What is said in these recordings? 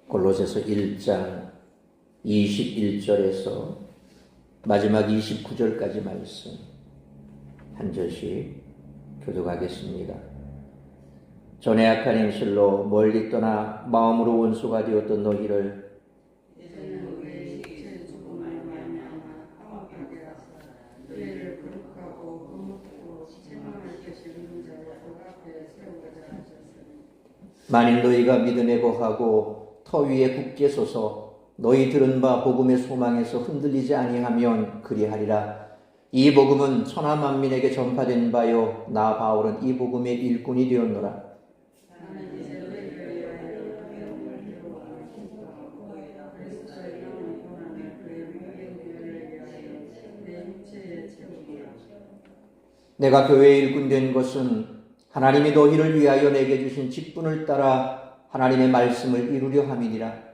골로새서 1장 21절에서 마지막 29절까지 말씀 한 절씩 교독하겠습니다. 전에 악한 행실로 멀리 떠나 마음으로 원수가 되었던 너희를 만일 너희가 믿음에 거하고 터 위에 굳게 서서 너희 들은 바 복음의 소망에서 흔들리지 아니하면 그리하리라. 이 복음은 천하 만민에게 전파된 바요 나 바울은 이 복음의 일꾼이 되었노라. 내가 교회의 일꾼 된 것은 하나님이 너희를 위하여 내게 주신 직분을 따라 하나님의 말씀을 이루려 함이니라.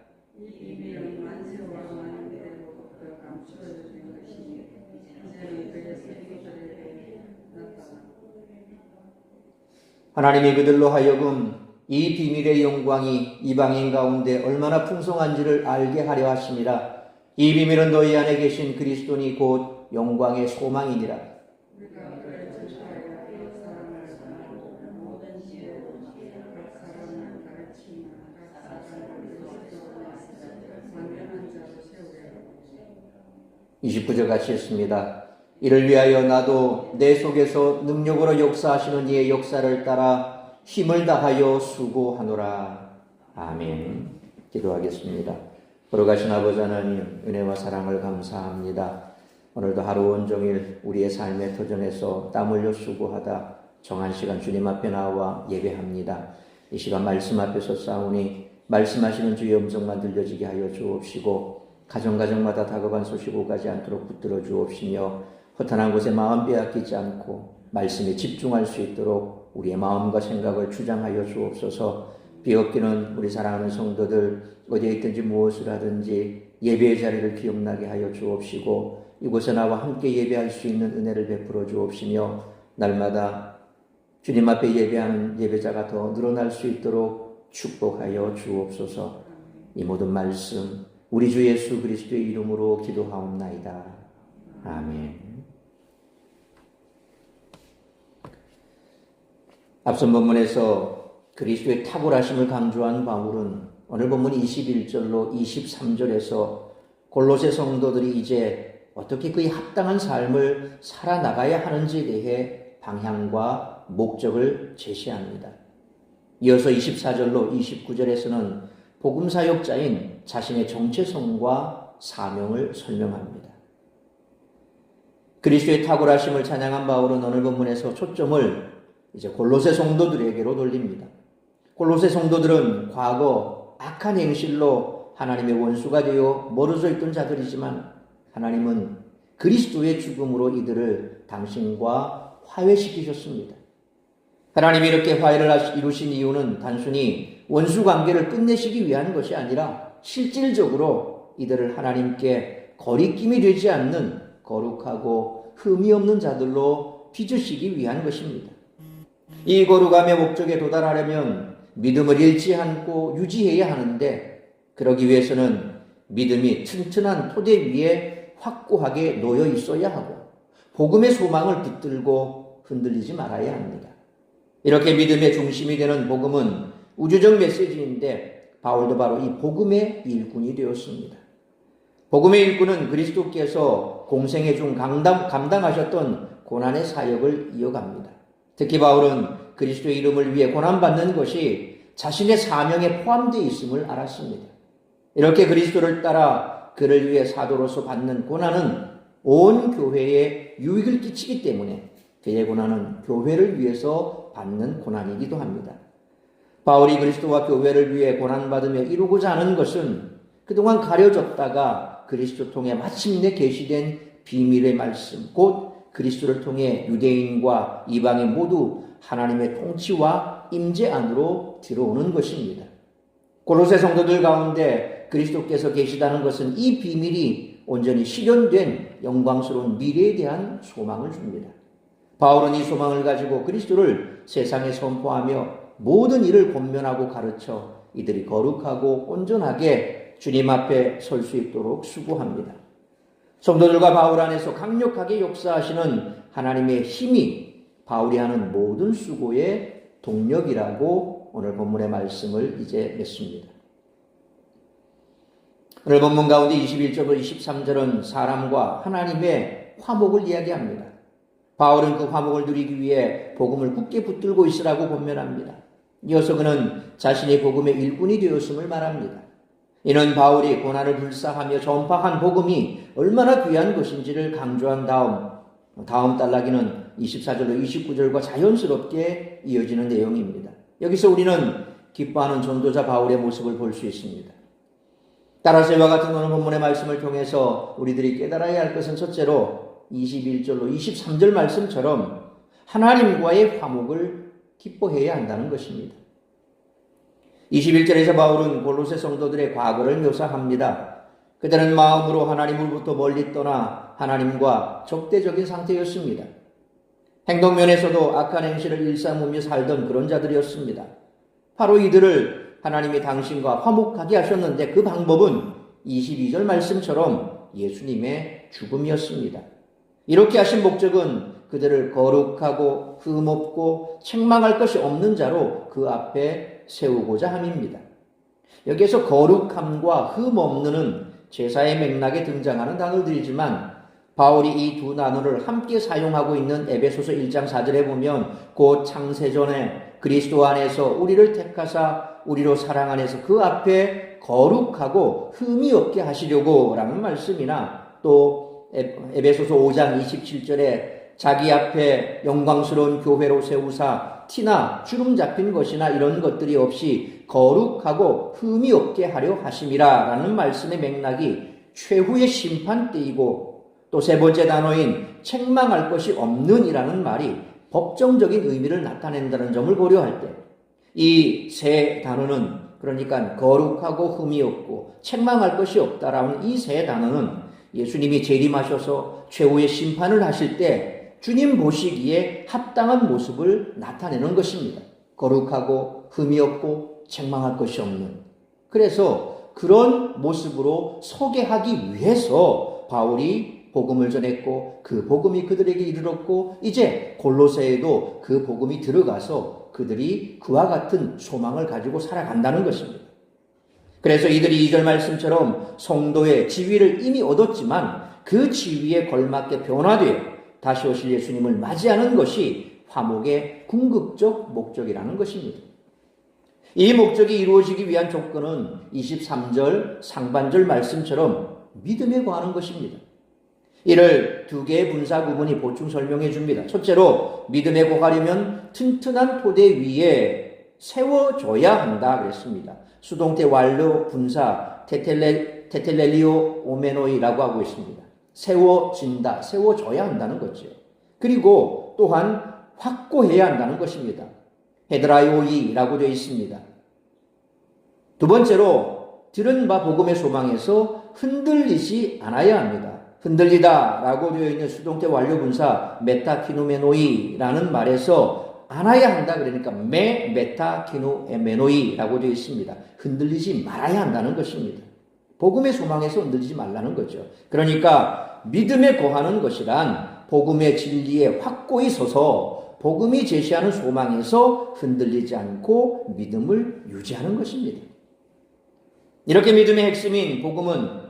하나님이 그들로 하여금 이 비밀의 영광이 이방인 가운데 얼마나 풍성한지를 알게 하려 하심이라. 이 비밀은 너희 안에 계신 그리스도니 곧 영광의 소망이니라. (29절) 같이 했습니다. 이를 위하여 나도 내 속에서 능력으로 역사하시는 이의 역사를 따라 힘을 다하여 수고하노라. 아멘. 기도하겠습니다. 걸어가신 아버지 하나님, 은혜와 사랑을 감사합니다. 오늘도 하루 온종일 우리의 삶의 터전에서 땀 흘려 수고하다 정한 시간 주님 앞에 나와 예배합니다. 이 시간 말씀 앞에서 싸우니 말씀하시는 주의 음성만 들려지게 하여 주옵시고, 가정마다 다급한 소식 오가지 않도록 붙들어 주옵시며, 허탄한 곳에 마음 빼앗기지 않고 말씀에 집중할 수 있도록 우리의 마음과 생각을 주장하여 주옵소서. 비옵기는 우리 사랑하는 성도들 어디에 있든지 무엇을 하든지 예배의 자리를 기억나게 하여 주옵시고, 이곳에 나와 함께 예배할 수 있는 은혜를 베풀어 주옵시며, 날마다 주님 앞에 예배하는 예배자가 더 늘어날 수 있도록 축복하여 주옵소서. 이 모든 말씀 우리 주 예수 그리스도의 이름으로 기도하옵나이다. 아멘. 앞선 본문에서 그리스도의 탁월하심을 강조한 바울은 오늘 본문 21절로 23절에서 골로새 성도들이 이제 어떻게 그에 합당한 삶을 살아나가야 하는지에 대해 방향과 목적을 제시합니다. 이어서 24절로 29절에서는 복음 사역자인 자신의 정체성과 사명을 설명합니다. 그리스도의 탁월하심을 찬양한 바울은 오늘 본문에서 초점을 이제 골로새 성도들에게로 돌립니다. 골로새 성도들은 과거 악한 행실로 하나님의 원수가 되어 멀어져 있던 자들이지만, 하나님은 그리스도의 죽음으로 이들을 당신과 화해시키셨습니다. 하나님이 이렇게 화해를 이루신 이유는 단순히 원수 관계를 끝내시기 위한 것이 아니라 실질적으로 이들을 하나님께 거리낌이 되지 않는 거룩하고 흠이 없는 자들로 빚으시기 위한 것입니다. 이 거룩함의 목적에 도달하려면 믿음을 잃지 않고 유지해야 하는데, 그러기 위해서는 믿음이 튼튼한 토대 위에 확고하게 놓여 있어야 하고 복음의 소망을 붙들고 흔들리지 말아야 합니다. 이렇게 믿음의 중심이 되는 복음은 우주적 메시지인데, 바울도 바로 이 복음의 일꾼이 되었습니다. 복음의 일꾼은 그리스도께서 공생애 중 감당하셨던 고난의 사역을 이어갑니다. 특히 바울은 그리스도의 이름을 위해 고난받는 것이 자신의 사명에 포함되어 있음을 알았습니다. 이렇게 그리스도를 따라 그를 위해 사도로서 받는 고난은 온 교회에 유익을 끼치기 때문에 그의 고난은 교회를 위해서 받는 고난이기도 합니다. 바울이 그리스도와 교회를 위해 고난받으며 이루고자 하는 것은 그동안 가려졌다가 그리스도 통해 마침내 계시된 비밀의 말씀, 곧 그리스도를 통해 유대인과 이방인 모두 하나님의 통치와 임재 안으로 들어오는 것입니다. 골로새 성도들 가운데 그리스도께서 계시다는 것은 이 비밀이 온전히 실현된 영광스러운 미래에 대한 소망을 줍니다. 바울은 이 소망을 가지고 그리스도를 세상에 선포하며 모든 일을 권면하고 가르쳐 이들이 거룩하고 온전하게 주님 앞에 설 수 있도록 수고합니다. 성도들과 바울 안에서 강력하게 역사하시는 하나님의 힘이 바울이 하는 모든 수고의 동력이라고 오늘 본문의 말씀을 이제 맺습니다. 오늘 본문 가운데 21절부터 23절은 사람과 하나님의 화목을 이야기합니다. 바울은 그 화목을 누리기 위해 복음을 굳게 붙들고 있으라고 권면합니다. 이어서 그는 자신이 복음의 일꾼이 되었음을 말합니다. 이는 바울이 고난을 불사하며 전파한 복음이 얼마나 귀한 것인지를 강조한 다음 단락에는 24절로 29절과 자연스럽게 이어지는 내용입니다. 여기서 우리는 기뻐하는 전도자 바울의 모습을 볼 수 있습니다. 따라서 이와 같은 오늘 본문의 말씀을 통해서 우리들이 깨달아야 할 것은 첫째로 21절로 23절 말씀처럼 하나님과의 화목을 기뻐해야 한다는 것입니다. 21절에서 바울은 골로새 성도들의 과거를 묘사합니다. 그들은 마음으로 하나님으로부터 멀리 떠나 하나님과 적대적인 상태였습니다. 행동면에서도 악한 행실을 일삼으며 살던 그런 자들이었습니다. 바로 이들을 하나님이 당신과 화목하게 하셨는데 그 방법은 22절 말씀처럼 예수님의 죽음이었습니다. 이렇게 하신 목적은 그들을 거룩하고 흠없고 책망할 것이 없는 자로 그 앞에 세우고자 함입니다. 여기에서 거룩함과 흠없는은 제사의 맥락에 등장하는 단어들이지만 바울이 이 두 단어를 함께 사용하고 있는 에베소서 1장 4절에 보면 곧 창세전에 그리스도 안에서 우리를 택하사 우리로 사랑 안에서 그 앞에 거룩하고 흠이 없게 하시려고 라는 말씀이나 또 에베소서 5장 27절에 자기 앞에 영광스러운 교회로 세우사 티나 주름 잡힌 것이나 이런 것들이 없이 거룩하고 흠이 없게 하려 하심이라 라는 말씀의 맥락이 최후의 심판 때이고 또 세 번째 단어인 책망할 것이 없는 이라는 말이 법정적인 의미를 나타낸다는 점을 고려할 때 이 세 단어는 그러니까 거룩하고 흠이 없고 책망할 것이 없다라는 이 세 단어는 예수님이 재림하셔서 최후의 심판을 하실 때 주님 보시기에 합당한 모습을 나타내는 것입니다. 거룩하고 흠이 없고 책망할 것이 없는. 그래서 그런 모습으로 서게 하기 위해서 바울이 복음을 전했고 그 복음이 그들에게 이르렀고 이제 골로새에도 그 복음이 들어가서 그들이 그와 같은 소망을 가지고 살아간다는 것입니다. 그래서 이들이 2절 말씀처럼 성도의 지위를 이미 얻었지만 그 지위에 걸맞게 변화되어 다시 오실 예수님을 맞이하는 것이 화목의 궁극적 목적이라는 것입니다. 이 목적이 이루어지기 위한 조건은 23절 상반절 말씀처럼 믿음에 거하는 것입니다. 이를 두 개의 분사 구문이 보충 설명해 줍니다. 첫째로 믿음에 거하려면 튼튼한 토대 위에 세워줘야 한다 그랬습니다. 수동태 완료 분사 테텔렐리오 오메노이라고 하고 있습니다. 세워진다, 세워줘야 한다는 거죠. 그리고 또한 확고해야 한다는 것입니다. 헤드라이오이라고 되어 있습니다. 두 번째로 들은 바 복음의 소망에서 흔들리지 않아야 합니다. 흔들리다라고 되어 있는 수동태 완료 분사 메타키누메노이라는 말에서 안아야 한다 그러니까 메타키누메노이라고 되어 있습니다. 흔들리지 말아야 한다는 것입니다. 복음의 소망에서 흔들리지 말라는 거죠. 그러니까 믿음에 거하는 것이란 복음의 진리에 확고히 서서 복음이 제시하는 소망에서 흔들리지 않고 믿음을 유지하는 것입니다. 이렇게 믿음의 핵심인 복음은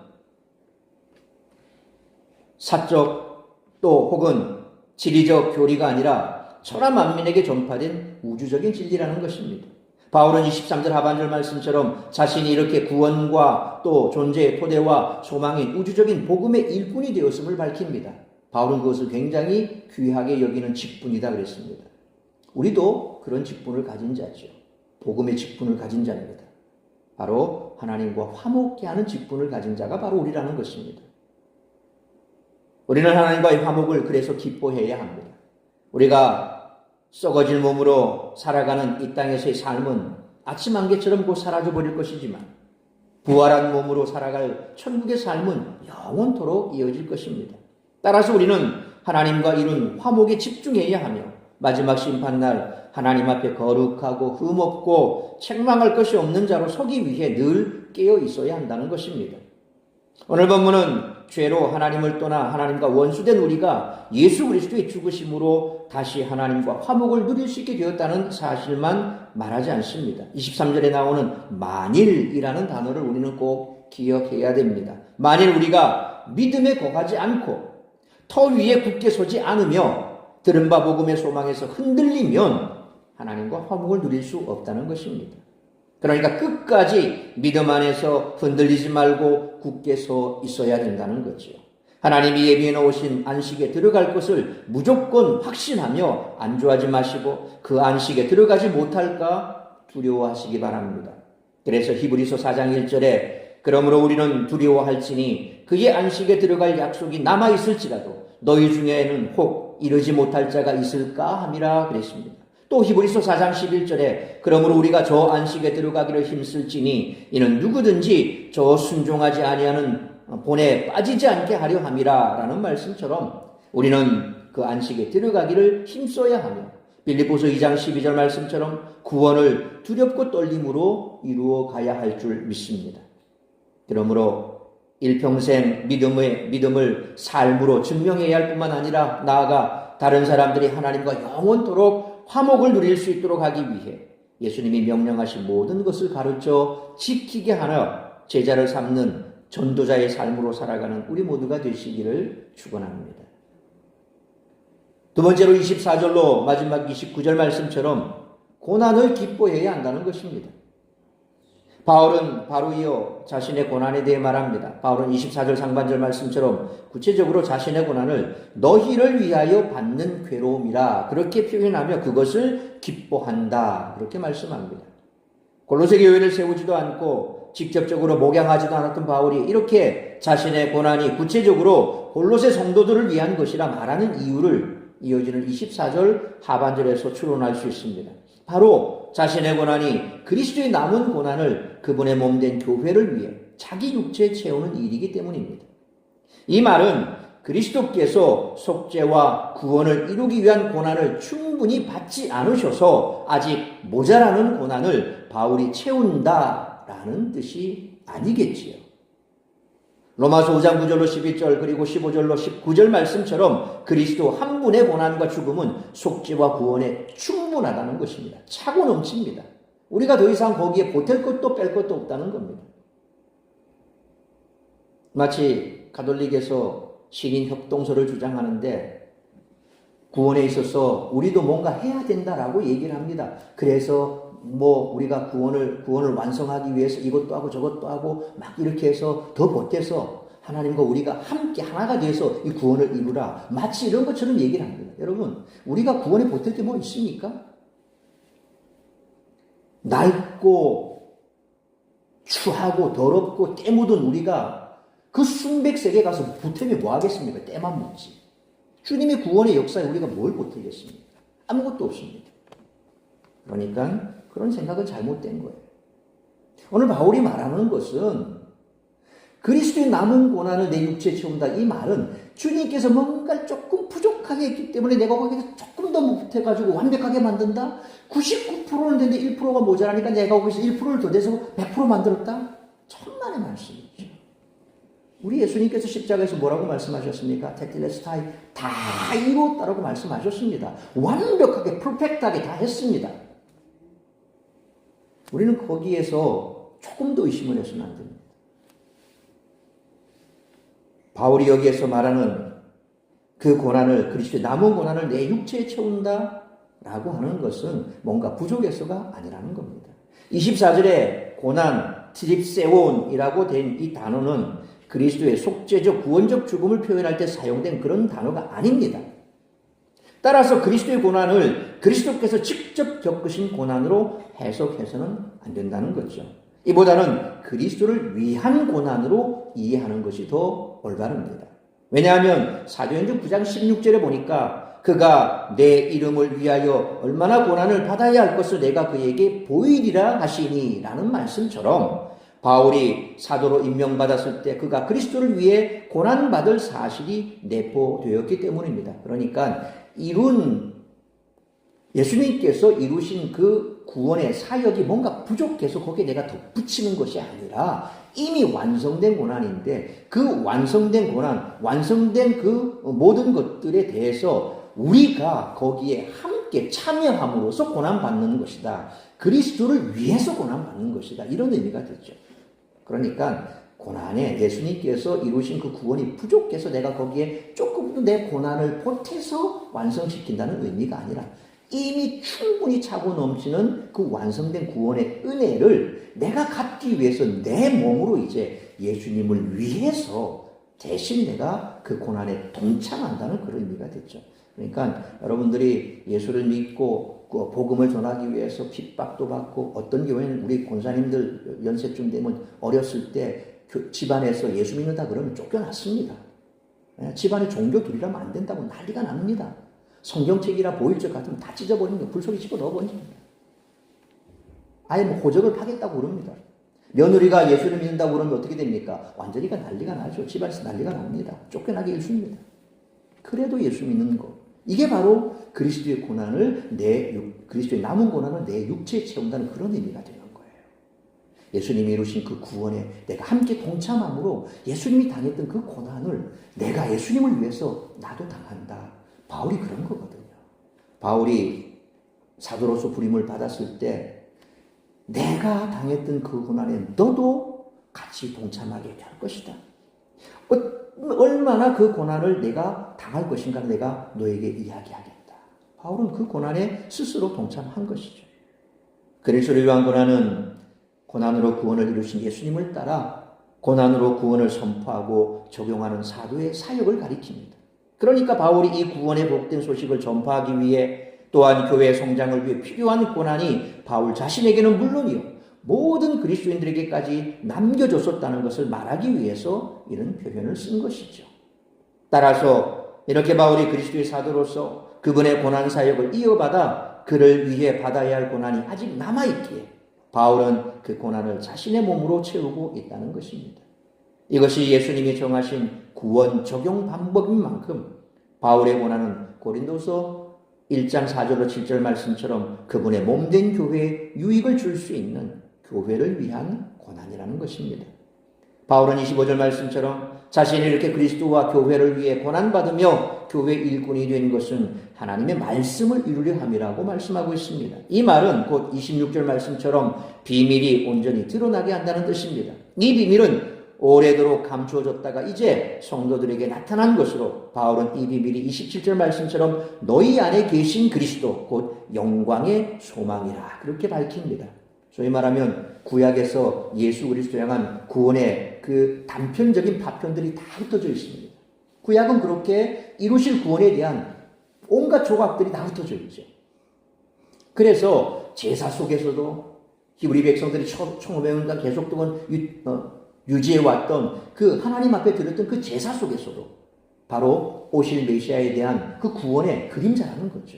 사적 또 혹은 지리적 교리가 아니라 천하 만민에게 전파된 우주적인 진리라는 것입니다. 바울은 23절 하반절 말씀처럼 자신이 이렇게 구원과 또 존재의 토대와 소망인 우주적인 복음의 일꾼이 되었음을 밝힙니다. 바울은 그것을 굉장히 귀하게 여기는 직분이다 그랬습니다. 우리도 그런 직분을 가진 자죠. 복음의 직분을 가진 자입니다. 바로 하나님과 화목케 하는 직분을 가진 자가 바로 우리라는 것입니다. 우리는 하나님과의 화목을 그래서 기뻐해야 합니다. 우리가 썩어질 몸으로 살아가는 이 땅에서의 삶은 아침 안개처럼 곧 사라져 버릴 것이지만 부활한 몸으로 살아갈 천국의 삶은 영원토록 이어질 것입니다. 따라서 우리는 하나님과 이룬 화목에 집중해야 하며 마지막 심판날 하나님 앞에 거룩하고 흠없고 책망할 것이 없는 자로 서기 위해 늘 깨어 있어야 한다는 것입니다. 오늘 본문은 죄로 하나님을 떠나 하나님과 원수된 우리가 예수 그리스도의 죽으심으로 다시 하나님과 화목을 누릴 수 있게 되었다는 사실만 말하지 않습니다. 23절에 나오는 만일이라는 단어를 우리는 꼭 기억해야 됩니다. 만일 우리가 믿음에 거하지 않고 터 위에 굳게 서지 않으며 들은 바 복음의 소망에서 흔들리면 하나님과 화목을 누릴 수 없다는 것입니다. 그러니까 끝까지 믿음 안에서 흔들리지 말고 굳게 서 있어야 된다는 거죠. 하나님이 예비해 놓으신 안식에 들어갈 것을 무조건 확신하며 안주하지 마시고 그 안식에 들어가지 못할까 두려워하시기 바랍니다. 그래서 히브리서 4장 1절에 그러므로 우리는 두려워할지니 그의 안식에 들어갈 약속이 남아있을지라도 너희 중에는 혹 이르지 못할 자가 있을까 함이라 그랬습니다. 또 히브리서 4장 11절에 그러므로 우리가 저 안식에 들어가기를 힘쓸지니 이는 누구든지 저 순종하지 아니하는 본에 빠지지 않게 하려 함이라 라는 말씀처럼 우리는 그 안식에 들어가기를 힘써야 하며 빌립보서 2장 12절 말씀처럼 구원을 두렵고 떨림으로 이루어 가야 할 줄 믿습니다. 그러므로 일평생 믿음을 삶으로 증명해야 할 뿐만 아니라 나아가 다른 사람들이 하나님과 영원토록 화목을 누릴 수 있도록 하기 위해 예수님이 명령하신 모든 것을 가르쳐 지키게 하여 제자를 삼는 전도자의 삶으로 살아가는 우리 모두가 되시기를 축원합니다. 두 번째로 24절로 마지막 29절 말씀처럼 고난을 기뻐해야 한다는 것입니다. 바울은 바로 이어 자신의 고난에 대해 말합니다. 바울은 24절 상반절 말씀처럼 구체적으로 자신의 고난을 너희를 위하여 받는 괴로움이라 그렇게 표현하며 그것을 기뻐한다 그렇게 말씀합니다. 골로새 교회를 세우지도 않고 직접적으로 목양하지도 않았던 바울이 이렇게 자신의 고난이 구체적으로 골로새 성도들을 위한 것이라 말하는 이유를 이어지는 24절 하반절에서 추론할 수 있습니다. 바로 자신의 고난이 그리스도의 남은 고난을 그분의 몸된 교회를 위해 자기 육체에 채우는 일이기 때문입니다. 이 말은 그리스도께서 속죄와 구원을 이루기 위한 고난을 충분히 받지 않으셔서 아직 모자라는 고난을 바울이 채운다라는 뜻이 아니겠지요. 로마서 5장 9절로 12절 그리고 15절로 19절 말씀처럼 그리스도 한 분의 고난과 죽음은 속죄와 구원에 충분하다는 것입니다. 차고 넘칩니다. 우리가 더 이상 거기에 보탤 것도 뺄 것도 없다는 겁니다. 마치 가톨릭에서 신인 협동서를 주장하는데 구원에 있어서 우리도 뭔가 해야 된다라고 얘기를 합니다. 그래서 우리가 구원을 완성하기 위해서 이것도 하고 저것도 하고 막 이렇게 해서 더 보태서 하나님과 우리가 함께 하나가 돼서 이 구원을 이루라. 마치 이런 것처럼 얘기를 합니다. 여러분, 우리가 구원에 보탤 게 뭐 있습니까? 낡고 추하고 더럽고 때 묻은 우리가 그 순백색에 가서 보태면 뭐 하겠습니까? 때만 묻지. 주님의 구원의 역사에 우리가 뭘 보태겠습니까? 아무것도 없습니다. 그러니까 그런 생각은 잘못된 거예요. 오늘 바울이 말하는 것은 그리스도의 남은 고난을 내 육체에 채운다. 이 말은 주님께서 뭔가 조금 부족하게 했기 때문에 내가 거기서 조금 더 못해가지고 완벽하게 만든다? 99%는 되는데 1%가 모자라니까 내가 거기서 1%를 더 내서 100% 만들었다? 천만의 말씀이죠. 우리 예수님께서 십자가에서 뭐라고 말씀하셨습니까? 테텔레스타이 다 이루었다라고 말씀하셨습니다. 완벽하게 퍼펙트하게 다 했습니다. 우리는 거기에서 조금 더 의심을 해서는 안 됩니다. 바울이 여기에서 말하는 그 고난을 그리스도의 남은 고난을 내 육체에 채운다라고 하는 것은 뭔가 부족해서가 아니라는 겁니다. 24절에 고난, 트립세온이라고 된 이 단어는 그리스도의 속죄적 구원적 죽음을 표현할 때 사용된 그런 단어가 아닙니다. 따라서 그리스도의 고난을 그리스도께서 직접 겪으신 고난으로 해석해서는 안 된다는 거죠. 이보다는 그리스도를 위한 고난으로 이해하는 것이 더 올바릅니다. 왜냐하면 사도행전 9장 16절에 보니까 그가 내 이름을 위하여 얼마나 고난을 받아야 할 것을 내가 그에게 보이리라 하시니 라는 말씀처럼 바울이 사도로 임명받았을 때 그가 그리스도를 위해 고난받을 사실이 내포되었기 때문입니다. 그러니까 이룬 예수님께서 이루신 그 구원의 사역이 뭔가 부족해서 거기에 내가 덧붙이는 것이 아니라 이미 완성된 고난인데 그 완성된 고난, 완성된 그 모든 것들에 대해서 우리가 거기에 함께 참여함으로써 고난받는 것이다. 그리스도를 위해서 고난받는 것이다. 이런 의미가 되죠. 그러니까 고난에 예수님께서 이루신 그 구원이 부족해서 내가 거기에 조금 더 내 고난을 보태서 완성시킨다는 의미가 아니라 이미 충분히 차고 넘치는 그 완성된 구원의 은혜를 내가 갖기 위해서 내 몸으로 이제 예수님을 위해서 대신 내가 그 고난에 동참한다는 그런 의미가 됐죠. 그러니까 여러분들이 예수를 믿고 그 복음을 전하기 위해서 핍박도 받고 어떤 경우에는 우리 권사님들 연세쯤 되면 어렸을 때 집안에서 예수 믿는다 그러면 쫓겨났습니다. 집안에 종교 들이라면 안 된다고 난리가 납니다. 성경책이라 보일 것 같으면 다 찢어버리는 거 불속에 집어넣어 버립니다. 아예 뭐 호적을 파겠다고 그럽니다. 며느리가 예수를 믿는다고 그러면 어떻게 됩니까? 완전히가 난리가 나죠. 집안에서 난리가 납니다. 쫓겨나기 일쑤입니다. 그래도 예수 믿는 것. 이게 바로 그리스도의 고난을 그리스도의 남은 고난을 내 육체에 채운다는 그런 의미가 되는 거예요. 예수님이 이루신 그 구원에 내가 함께 동참함으로 예수님이 당했던 그 고난을 내가 예수님을 위해서 나도 당한다. 바울이 그런 거거든요. 바울이 사도로서 부름을 받았을 때 내가 당했던 그 고난에 너도 같이 동참하게 될 것이다. 얼마나 그 고난을 내가 당할 것인가를 내가 너에게 이야기하겠다. 바울은 그 고난에 스스로 동참한 것이죠. 그리스도를 위한 고난은 고난으로 구원을 이루신 예수님을 따라 고난으로 구원을 선포하고 적용하는 사도의 사역을 가리킵니다. 그러니까 바울이 이 구원의 복된 소식을 전파하기 위해 또한 교회의 성장을 위해 필요한 고난이 바울 자신에게는 물론이요 모든 그리스도인들에게까지 남겨줬었다는 것을 말하기 위해서 이런 표현을 쓴 것이죠. 따라서 이렇게 바울이 그리스도의 사도로서 그분의 고난 사역을 이어받아 그를 위해 받아야 할 고난이 아직 남아있기에 바울은 그 고난을 자신의 몸으로 채우고 있다는 것입니다. 이것이 예수님이 정하신 구원 적용 방법인 만큼 바울의 고난은 고린도서 1장 4절로 7절 말씀처럼 그분의 몸된 교회에 유익을 줄 수 있는 교회를 위한 고난이라는 것입니다. 바울은 25절 말씀처럼 자신이 이렇게 그리스도와 교회를 위해 고난받으며 교회 일꾼이 된 것은 하나님의 말씀을 이루려 함이라고 말씀하고 있습니다. 이 말은 곧 26절 말씀처럼 비밀이 온전히 드러나게 한다는 뜻입니다. 이 비밀은 오래도록 감추어졌다가 이제 성도들에게 나타난 것으로 바울은 이 비밀이 27절 말씀처럼 너희 안에 계신 그리스도 곧 영광의 소망이라 그렇게 밝힙니다. 소위 말하면 구약에서 예수 그리스도 향한 구원의 그 단편적인 파편들이 다 흩어져 있습니다. 구약은 그렇게 이루실 구원에 대한 온갖 조각들이 다 흩어져 있죠. 그래서 제사 속에서도 히브리 백성들이 1500년간 계속 동안 유지해왔던 그 하나님 앞에 드렸던 그 제사 속에서도 바로 오실 메시아에 대한 그 구원의 그림자라는 거죠.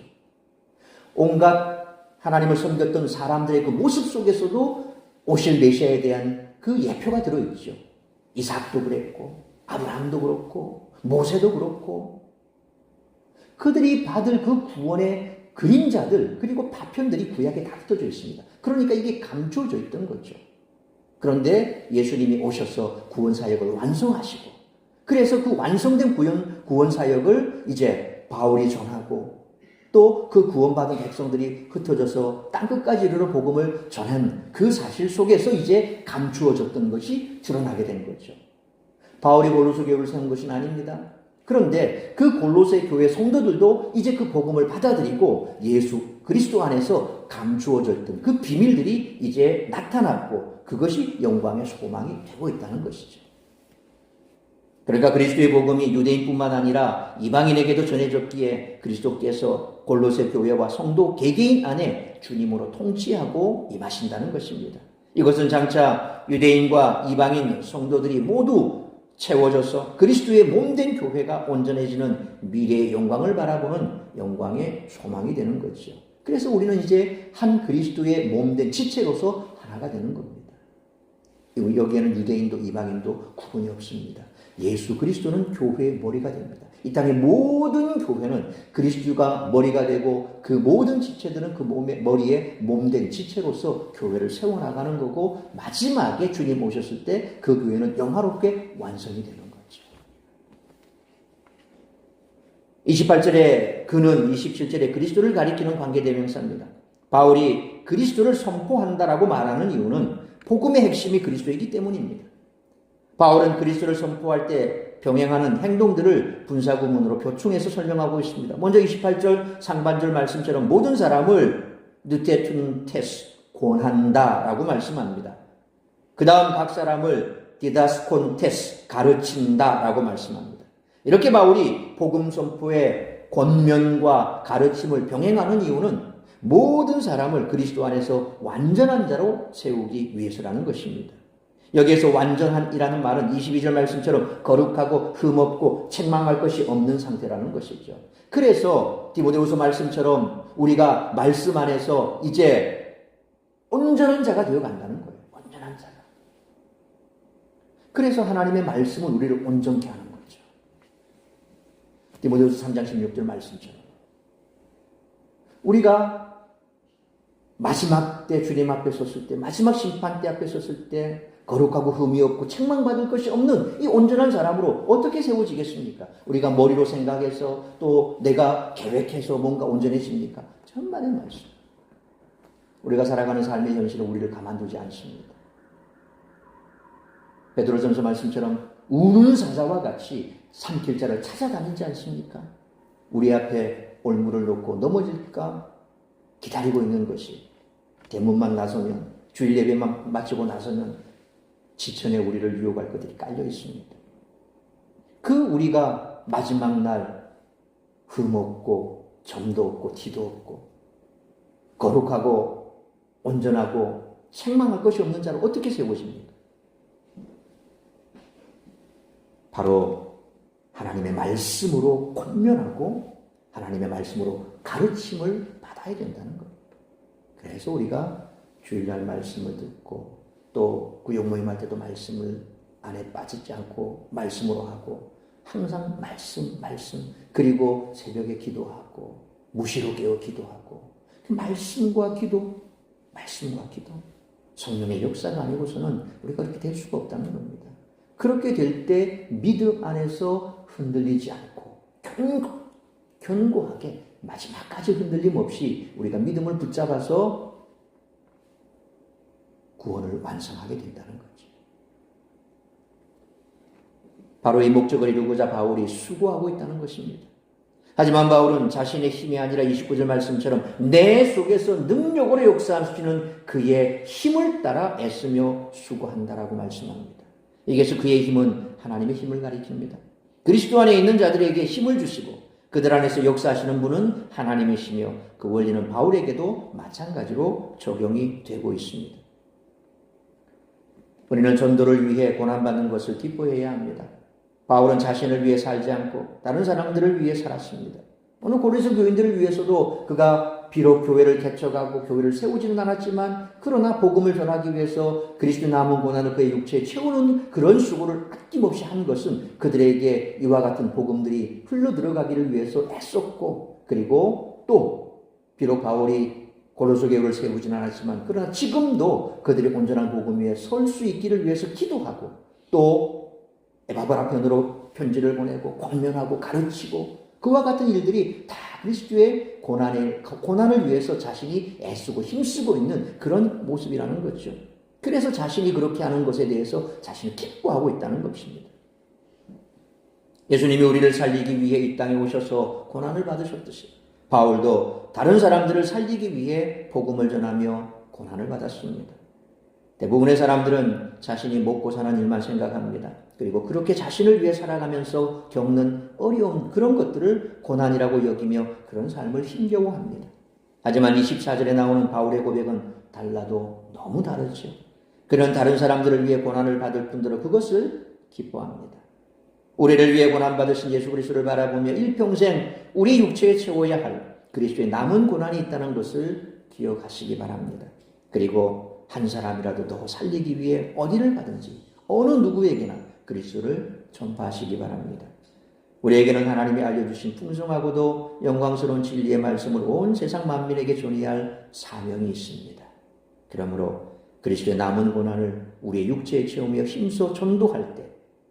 온갖 하나님을 섬겼던 사람들의 그 모습 속에서도 오실 메시아에 대한 그 예표가 들어있죠. 이삭도 그랬고 아브라함도 그렇고 모세도 그렇고 그들이 받을 그 구원의 그림자들 그리고 파편들이 구약에 다 흩어져 있습니다. 그러니까 이게 감춰져 있던 거죠. 그런데 예수님이 오셔서 구원 사역을 완성하시고 그래서 그 완성된 구원 사역을 이제 바울이 전하고 또 그 구원받은 백성들이 흩어져서 땅끝까지 이르러 복음을 전한 그 사실 속에서 이제 감추어졌던 것이 드러나게 된 거죠. 바울이 골로새 교회를 세운 것은 아닙니다. 그런데 그 골로새 교회 성도들도 이제 그 복음을 받아들이고 예수 그리스도 안에서 감추어져 있던 그 비밀들이 이제 나타났고 그것이 영광의 소망이 되고 있다는 것이죠. 그러니까 그리스도의 복음이 유대인뿐만 아니라 이방인에게도 전해졌기에 그리스도께서 골로새 교회와 성도 개개인 안에 주님으로 통치하고 임하신다는 것입니다. 이것은 장차 유대인과 이방인 성도들이 모두 채워져서 그리스도의 몸된 교회가 온전해지는 미래의 영광을 바라보는 영광의 소망이 되는 거죠. 그래서 우리는 이제 한 그리스도의 몸된 지체로서 하나가 되는 겁니다. 여기에는 유대인도 이방인도 구분이 없습니다. 예수 그리스도는 교회의 머리가 됩니다. 이 땅의 모든 교회는 그리스도가 머리가 되고 그 모든 지체들은 그 머리에 몸된 지체로서 교회를 세워나가는 거고, 마지막에 주님 오셨을 때 그 교회는 영화롭게 완성이 되는 거죠. 28절에 그는, 27절에 그리스도를 가리키는 관계대명사입니다. 바울이 그리스도를 선포한다라고 말하는 이유는 복음의 핵심이 그리스도이기 때문입니다. 바울은 그리스도를 선포할 때 병행하는 행동들을 분사구문으로 표충해서 설명하고 있습니다. 먼저 28절 상반절 말씀처럼 모든 사람을 느테툰테스, 권한다라고 말씀합니다. 그 다음 각 사람을 디다스콘테스, 가르친다라고 말씀합니다. 이렇게 바울이 복음 선포의 권면과 가르침을 병행하는 이유는 모든 사람을 그리스도 안에서 완전한 자로 세우기 위해서라는 것입니다. 여기에서 완전한이라는 말은 22절 말씀처럼 거룩하고 흠없고 책망할 것이 없는 상태라는 것이죠. 그래서 디모데후서 말씀처럼 우리가 말씀 안에서 이제 온전한 자가 되어간다는 거예요. 온전한 자가. 그래서 하나님의 말씀은 우리를 온전케 하는 거죠. 디모데후서 3장 16절 말씀처럼 우리가 마지막 때 주님 앞에 섰을 때, 마지막 심판 때 앞에 섰을 때 거룩하고 흠이 없고 책망받을 것이 없는 이 온전한 사람으로 어떻게 세워지겠습니까? 우리가 머리로 생각해서 또 내가 계획해서 뭔가 온전해집니까? 천만의 말씀. 우리가 살아가는 삶의 현실은 우리를 가만두지 않습니다. 베드로전서 말씀처럼 우는 사자와 같이 삼킬 자를 찾아다니지 않습니까? 우리 앞에 올무를 놓고 넘어질까 기다리고 있는 것이, 대문만 나서면, 주일 예배만 마치고 나서면 지천에 우리를 유혹할 것들이 깔려 있습니다. 그 우리가 마지막 날 흠없고 점도 없고 티도 없고 거룩하고 온전하고 책망할 것이 없는 자를 어떻게 세워집니까? 바로 하나님의 말씀으로 권면하고 하나님의 말씀으로 가르침을 받아야 된다는 것. 그래서 우리가 주일날 말씀을 듣고 또 구역 모임할 때도 말씀을 안에 빠지지 않고 말씀으로 하고, 항상 말씀 그리고 새벽에 기도하고 무시로 깨어 기도하고, 말씀과 기도 성령의 역사가 아니고서는 우리가 그렇게 될 수가 없다는 겁니다. 그렇게 될 때 믿음 안에서 흔들리지 않고 견고하게 마지막까지 흔들림 없이 우리가 믿음을 붙잡아서 구원을 완성하게 된다는 거죠. 바로 이 목적을 이루고자 바울이 수고하고 있다는 것입니다. 하지만 바울은 자신의 힘이 아니라 29절 말씀처럼 내 속에서 능력으로 역사하시는 그의 힘을 따라 애쓰며 수고한다라고 말씀합니다. 여기서 그의 힘은 하나님의 힘을 가리킵니다. 그리스도 안에 있는 자들에게 힘을 주시고 그들 안에서 역사하시는 분은 하나님이시며, 그 원리는 바울에게도 마찬가지로 적용이 되고 있습니다. 우리는 전도를 위해 고난받는 것을 기뻐해야 합니다. 바울은 자신을 위해 살지 않고 다른 사람들을 위해 살았습니다. 오늘 고린도 교인들을 위해서도 그가 비록 교회를 개척하고 교회를 세우지는 않았지만, 그러나 복음을 전하기 위해서 그리스도 남은 고난을 그의 육체에 채우는 그런 수고를 아낌없이 한 것은 그들에게 이와 같은 복음들이 흘러 들어가기를 위해서 애썼고, 그리고 또 비록 바울이 고로새 교회를 세우지는 않았지만 그러나 지금도 그들이 온전한 복음 위에 설 수 있기를 위해서 기도하고, 또 에바브라 편으로 편지를 보내고 권면하고 가르치고, 그와 같은 일들이 다 그리스도의 고난을 위해서 자신이 애쓰고 힘쓰고 있는 그런 모습이라는 거죠. 그래서 자신이 그렇게 하는 것에 대해서 자신이 기뻐하고 있다는 것입니다. 예수님이 우리를 살리기 위해 이 땅에 오셔서 고난을 받으셨듯이 바울도 다른 사람들을 살리기 위해 복음을 전하며 고난을 받았습니다. 대부분의 사람들은 자신이 먹고 사는 일만 생각합니다. 그리고 그렇게 자신을 위해 살아가면서 겪는 어려운 그런 것들을 고난이라고 여기며 그런 삶을 힘겨워합니다. 하지만 24절에 나오는 바울의 고백은 달라도 너무 다르죠. 그는 다른 사람들을 위해 고난을 받을 뿐더러 그것을 기뻐합니다. 우리를 위해 고난받으신 예수 그리스도를 바라보며 일평생 우리 육체에 채워야 할 그리스도의 남은 고난이 있다는 것을 기억하시기 바랍니다. 그리고 한 사람이라도 더 살리기 위해 어디를 가든지 어느 누구에게나 그리스도를 전파하시기 바랍니다. 우리에게는 하나님이 알려주신 풍성하고도 영광스러운 진리의 말씀을 온 세상 만민에게 전해야 할 사명이 있습니다. 그러므로 그리스도의 남은 고난을 우리의 육체에 체험하며 힘써 전도할 때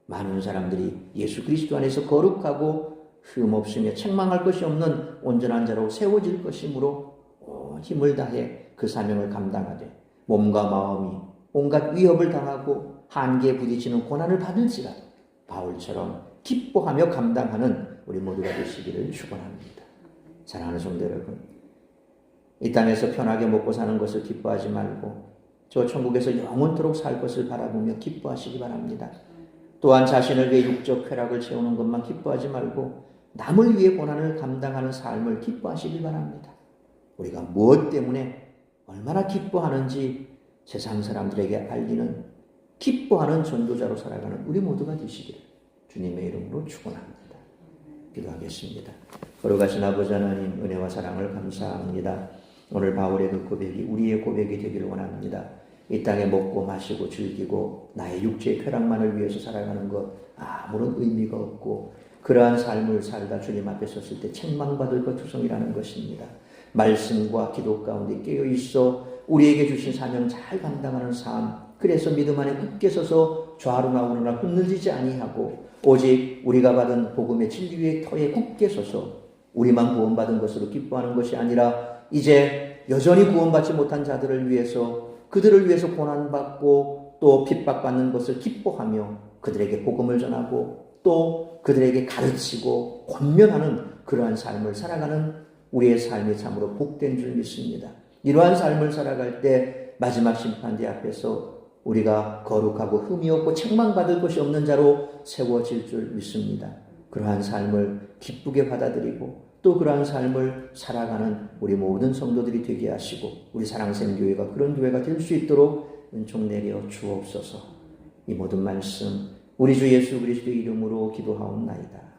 많은 사람들이 예수 그리스도 안에서 거룩하고 흠없으며 책망할 것이 없는 온전한 자로 세워질 것이므로 온 힘을 다해 그 사명을 감당하되 몸과 마음이 온갖 위협을 당하고 한계에 부딪히는 고난을 받을지라도 바울처럼 기뻐하며 감당하는 우리 모두가 되시기를 축원합니다. 사랑하는 성도 여러분, 이 땅에서 편하게 먹고 사는 것을 기뻐하지 말고 저 천국에서 영원토록 살 것을 바라보며 기뻐하시기 바랍니다. 또한 자신을 위해 육적 쾌락을 채우는 것만 기뻐하지 말고 남을 위해 고난을 감당하는 삶을 기뻐하시기 바랍니다. 우리가 무엇 때문에 얼마나 기뻐하는지 세상 사람들에게 알리는 기뻐하는 전도자로 살아가는 우리 모두가 되시기를 주님의 이름으로 축원합니다. 기도하겠습니다. 거룩하신 아버지 하나님, 은혜와 사랑을 감사합니다. 오늘 바울의 그 고백이 우리의 고백이 되기를 원합니다. 이 땅에 먹고 마시고 즐기고 나의 육체의 쾌락만을 위해서 살아가는 것 아무런 의미가 없고 그러한 삶을 살다 주님 앞에 섰을 때 책망받을 것 투성이라는 것입니다. 말씀과 기도 가운데 깨어있어 우리에게 주신 사명 잘 감당하는 삶, 그래서 믿음 안에 굳게 서서 좌로나 우로나 흔들리지 아니하고 오직 우리가 받은 복음의 진리의 터에 굳게 서서 우리만 구원받은 것으로 기뻐하는 것이 아니라 이제 여전히 구원받지 못한 자들을 위해서 그들을 위해서 고난받고 또 핍박받는 것을 기뻐하며 그들에게 복음을 전하고 또 그들에게 가르치고 권면하는 그러한 삶을 살아가는 우리의 삶이 참으로 복된 줄 믿습니다. 이러한 삶을 살아갈 때 마지막 심판대 앞에서 우리가 거룩하고 흠이 없고 책망받을 것이 없는 자로 세워질 줄 믿습니다. 그러한 삶을 기쁘게 받아들이고 또 그러한 삶을 살아가는 우리 모든 성도들이 되게 하시고 우리 사랑샘교회가 그런 교회가 될 수 있도록 은총 내려 주옵소서. 이 모든 말씀 우리 주 예수 그리스도의 이름으로 기도하옵나이다.